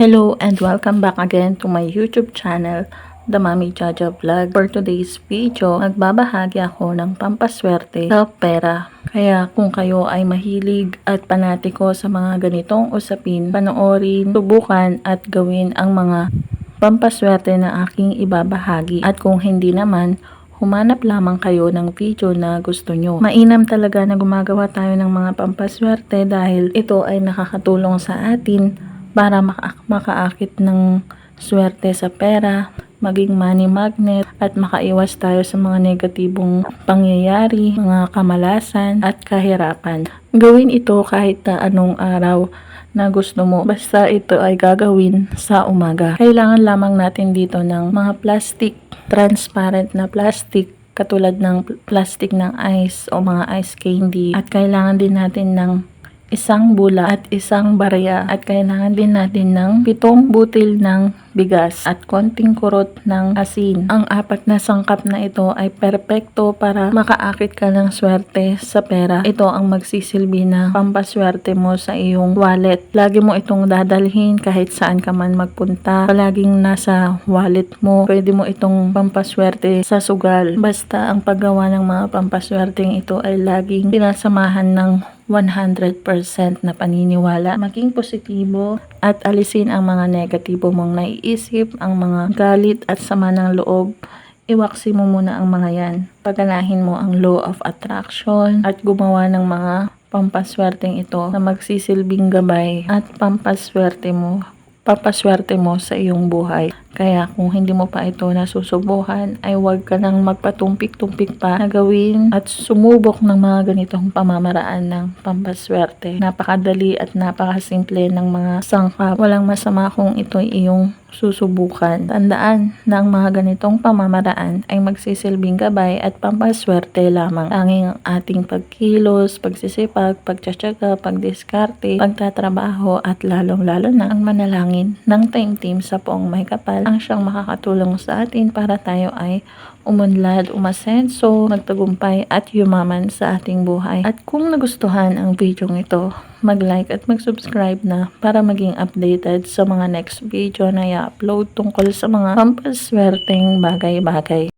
Hello and welcome back again to my YouTube channel, The Mommy Jaja Vlog. For today's video, magbabahagi ako ng pampaswerte sa pera. Kaya kung kayo ay mahilig at panatiko sa mga ganitong usapin, panoorin, subukan at gawin ang mga pampaswerte na aking ibabahagi. At kung hindi naman, humanap lamang kayo ng video na gusto nyo. Mainam talaga na gumagawa tayo ng mga pampaswerte dahil ito ay nakakatulong sa atin para makaakit ng swerte sa pera, maging money magnet, at makaiwas tayo sa mga negatibong pangyayari, mga kamalasan at kahirapan. Gawin ito kahit na anong araw na gusto mo, basta ito ay gagawin sa umaga. Kailangan lamang natin dito ng mga plastic, transparent na plastic, katulad ng plastic ng ice o mga ice candy, at kailangan din natin ng isang bula at isang barya, at kailangan din natin ng 7 butil ng bigas at konting kurot ng asin. Ang 4 na sangkap na ito ay perpekto para makaakit ka ng swerte sa pera. Ito ang magsisilbi na pampaswerte mo sa iyong wallet. Lagi mo itong dadalhin kahit saan ka man magpunta. Palaging nasa wallet mo. Pwede mo itong pampaswerte sa sugal. Basta ang paggawa ng mga pampaswerteng ito ay laging pinasamahan ng 100% na paniniwala. Maging positibo at alisin ang mga negatibo mong naiisip, ang mga galit at sama ng loob. Iwaksi mo muna ang mga yan. Paganahin mo ang law of attraction at gumawa ng mga pampaswerteng ito na magsisilbing gabay at papaswerte mo sa iyong buhay. Kaya kung hindi mo pa ito nasusubukan, ay huwag ka nang magpatumpik-tumpik pa na gawin at sumubok ng mga ganitong pamamaraan ng pampaswerte. Napakadali at napakasimple ng mga sangkap. Walang masama kung ito iyong susubukan. Tandaan na ang mga ganitong pamamaraan ay magsisilbing gabay at pampaswerte lamang. Tanging ang ating pagkilos, pagsisipag, pagtsatsaga, pagdiskarte, pagtatrabaho at lalong-lalo na ang manalangin ng taimtim sa poong may kapal ang siyang makakatulong sa atin para tayo ay umunlad, umasenso, magtagumpay at yumaman sa ating buhay. At kung nagustuhan ang video ito, mag-like at mag-subscribe na para maging updated sa mga next video na i-upload tungkol sa mga pampaswerteng bagay-bagay.